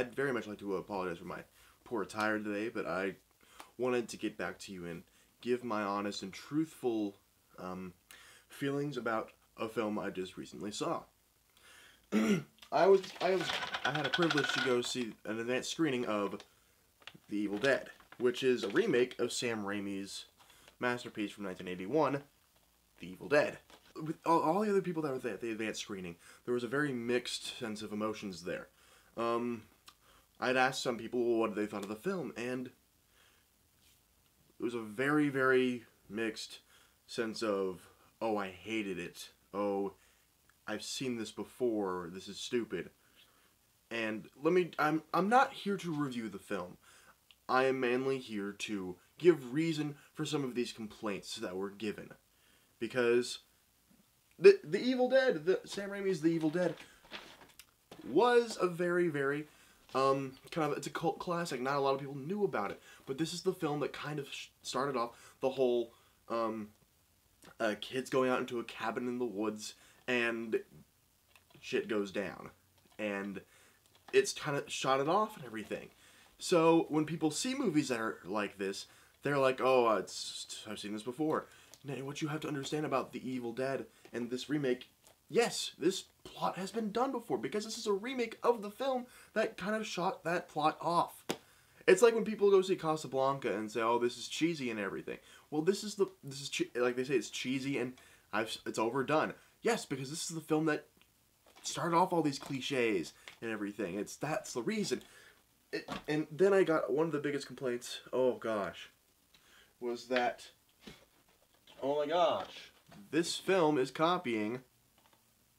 I'd very much like to apologize for my poor attire today, but I wanted to get back to you and give my honest and truthful feelings about a film I just recently saw. I had a privilege to go see an advanced screening of The Evil Dead, which is a remake of Sam Raimi's masterpiece from 1981, The Evil Dead. With all the other people that were at the advanced screening, there was a very mixed sense of emotions there. I'd asked some people what they thought of the film, and it was a very, very mixed sense of, oh, I hated it, oh, I've seen this before, this is stupid. And I'm not here to review the film. I am mainly here to give reason for some of these complaints that were given. Because The Evil Dead, Sam Raimi's The Evil Dead, was a very, very, it's a cult classic. Not a lot of people knew about it. But this is the film that kind of started off the whole, kids going out into a cabin in the woods and shit goes down. And it's kind of shot it off and everything. So when people see movies that are like this, they're like, oh, I've seen this before. Now, what you have to understand about The Evil Dead and this remake, yes, this plot has been done before, because this is a remake of the film that kind of shot that plot off. It's like when people go see Casablanca and say, oh, this is cheesy and everything. Well, like they say, it's cheesy and it's overdone. Yes, because this is the film that started off all these cliches and everything. That's the reason. And then I got one of the biggest complaints, oh gosh, was that, oh my gosh, this film is copying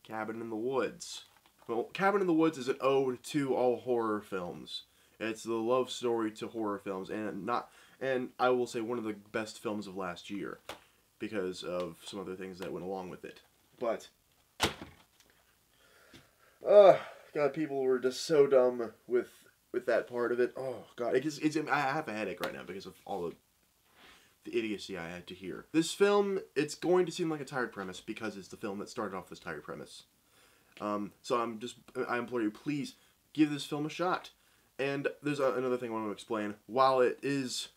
Cabin in the Woods. Well, Cabin in the Woods is an ode to all horror films. It's the love story to horror films, and I will say one of the best films of last year, because of some other things that went along with it. But, God, people were just so dumb with that part of it. Oh, God, I have a headache right now because of all the idiocy I had to hear. This film, it's going to seem like a tired premise because it's the film that started off this tired premise. So I implore you, please give this film a shot. And there's another thing I want to explain. While it is,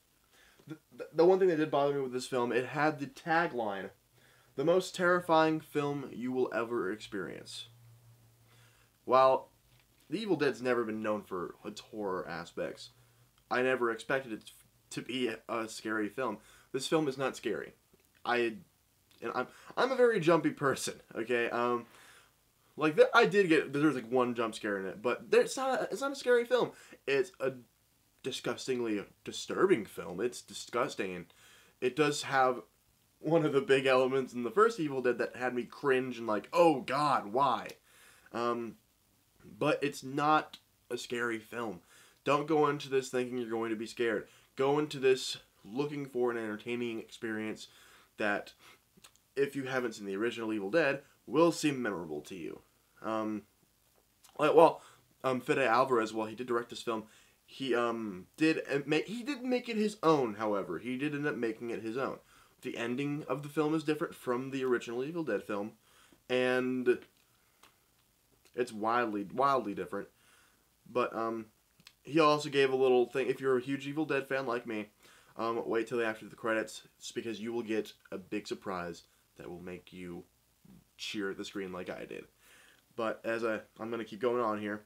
the one thing that did bother me with this film, it had the tagline, "The most terrifying film you will ever experience." While The Evil Dead's never been known for its horror aspects, I never expected it to be a scary film. This film is not scary. I'm a very jumpy person, okay? There's like one jump scare in it, but it's not a scary film. It's a disgustingly disturbing film. It's disgusting, and it does have one of the big elements in the first Evil Dead that had me cringe and like, oh God, why? But it's not a scary film. Don't go into this thinking you're going to be scared. Go into this looking for an entertaining experience that, if you haven't seen the original Evil Dead, will seem memorable to you. Fede Alvarez, while he did direct this film, he did make it his own, however. He did end up making it his own. The ending of the film is different from the original Evil Dead film, and it's wildly different. But, he also gave a little thing, if you're a huge Evil Dead fan like me, wait till after the credits, it's because you will get a big surprise that will make you cheer at the screen like I did. But I'm going to keep going on here.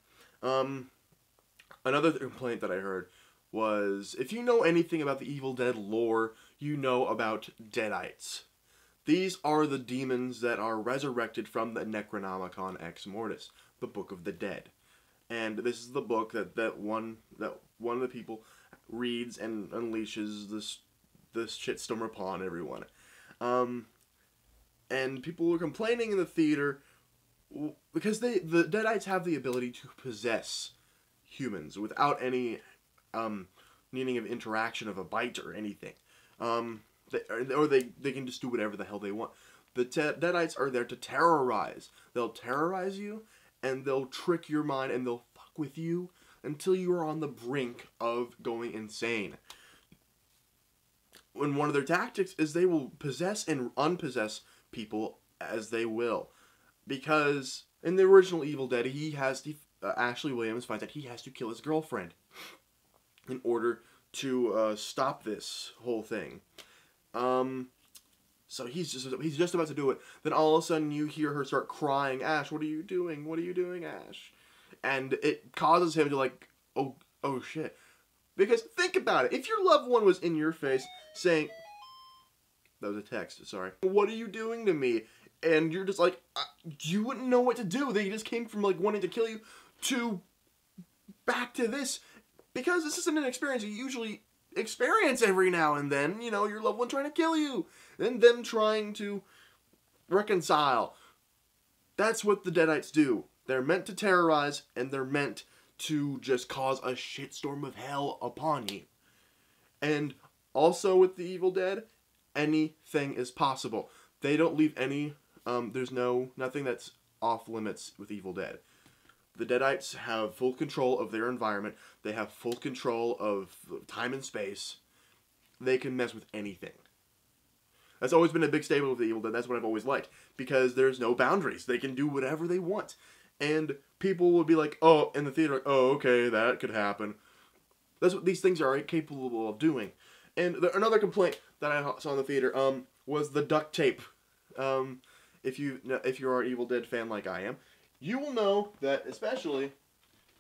Another complaint that I heard was, if you know anything about the Evil Dead lore, you know about Deadites. These are the demons that are resurrected from the Necronomicon Ex Mortis, the Book of the Dead. And this is the book that one of the people reads and unleashes this shitstorm upon everyone. And people were complaining in the theater because the Deadites have the ability to possess humans without any needing of interaction of a bite or anything. They can just do whatever the hell they want. The Deadites are there to terrorize. They'll terrorize you, and they'll trick your mind, and they'll fuck with you until you are on the brink of going insane. And one of their tactics is they will possess and unpossess people as they will. Because in the original Evil Dead, Ashley Williams finds that he has to kill his girlfriend in order to stop this whole thing. So he's just about to do it. Then all of a sudden you hear her start crying, "Ash, what are you doing? What are you doing, Ash?" And it causes him to like, oh shit. Because think about it. If your loved one was in your face saying, that was a text, sorry. "What are you doing to me?" And you're just like, you wouldn't know what to do. They just came from like wanting to kill you to back to this. Because this isn't an experience you usually experience every now and then. You know, your loved one trying to kill you. And them trying to reconcile. That's what the Deadites do. They're meant to terrorize, and they're meant to just cause a shitstorm of hell upon you. And also with the Evil Dead, anything is possible. They don't leave any, there's nothing that's off limits with Evil Dead. The Deadites have full control of their environment. They have full control of time and space. They can mess with anything. That's always been a big staple of the Evil Dead. That's what I've always liked. Because there's no boundaries. They can do whatever they want. And people will be like, oh, in the theater, like, oh, okay, that could happen. That's what these things are capable of doing. And another complaint that I saw in the theater was the duct tape. If you're an Evil Dead fan like I am, you will know that, especially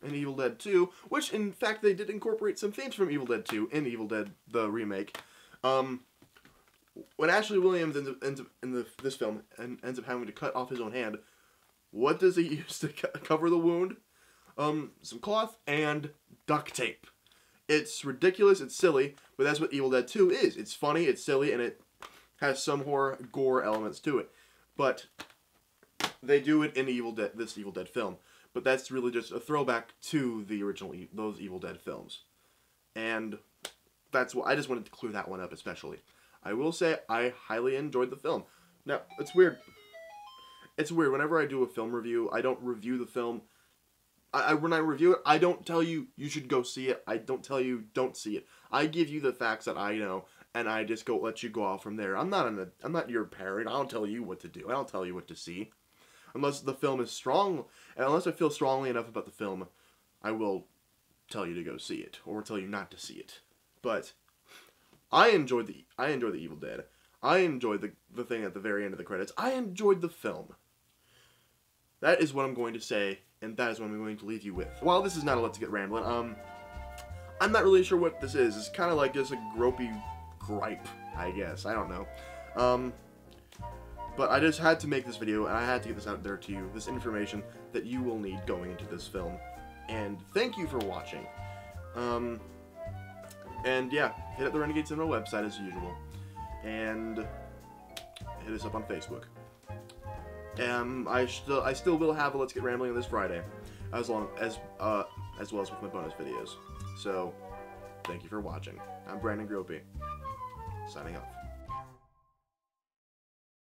in Evil Dead 2, which in fact they did incorporate some themes from Evil Dead 2 in Evil Dead the remake. When Ashley Williams ends up in this film and ends up having to cut off his own hand, what does he use to cover the wound? Some cloth and duct tape. It's ridiculous, it's silly, but that's what Evil Dead 2 is. It's funny, it's silly, and it has some horror, gore elements to it. But they do it in this Evil Dead film. But that's really just a throwback to the original, those Evil Dead films. And that's what I just wanted to clear that one up especially. I will say I highly enjoyed the film. Now, it's weird. It's weird. Whenever I do a film review, I don't review the film. When I review it, I don't tell you you should go see it. I don't tell you don't see it. I give you the facts that I know, and I just let you go off from there. I'm not your parent. I don't tell you what to do. I don't tell you what to see. Unless the film is strong, and unless I feel strongly enough about the film, I will tell you to go see it, or tell you not to see it. But I enjoyed the Evil Dead. I enjoyed the thing at the very end of the credits. I enjoyed the film. That is what I'm going to say, and that is what I'm going to leave you with. While this is not a Let's Get Rambling, I'm not really sure what this is. It's kind of like just a Groppi Gripe, I guess. I don't know. But I just had to make this video, and I had to get this out there to you, this information that you will need going into this film. And thank you for watching. And yeah, hit up the Renegade Cinema website as usual. And hit us up on Facebook. I still will have a Let's Get Rambling on this Friday, as well as with my bonus videos. So, thank you for watching. I'm Brandon Groppi, signing off.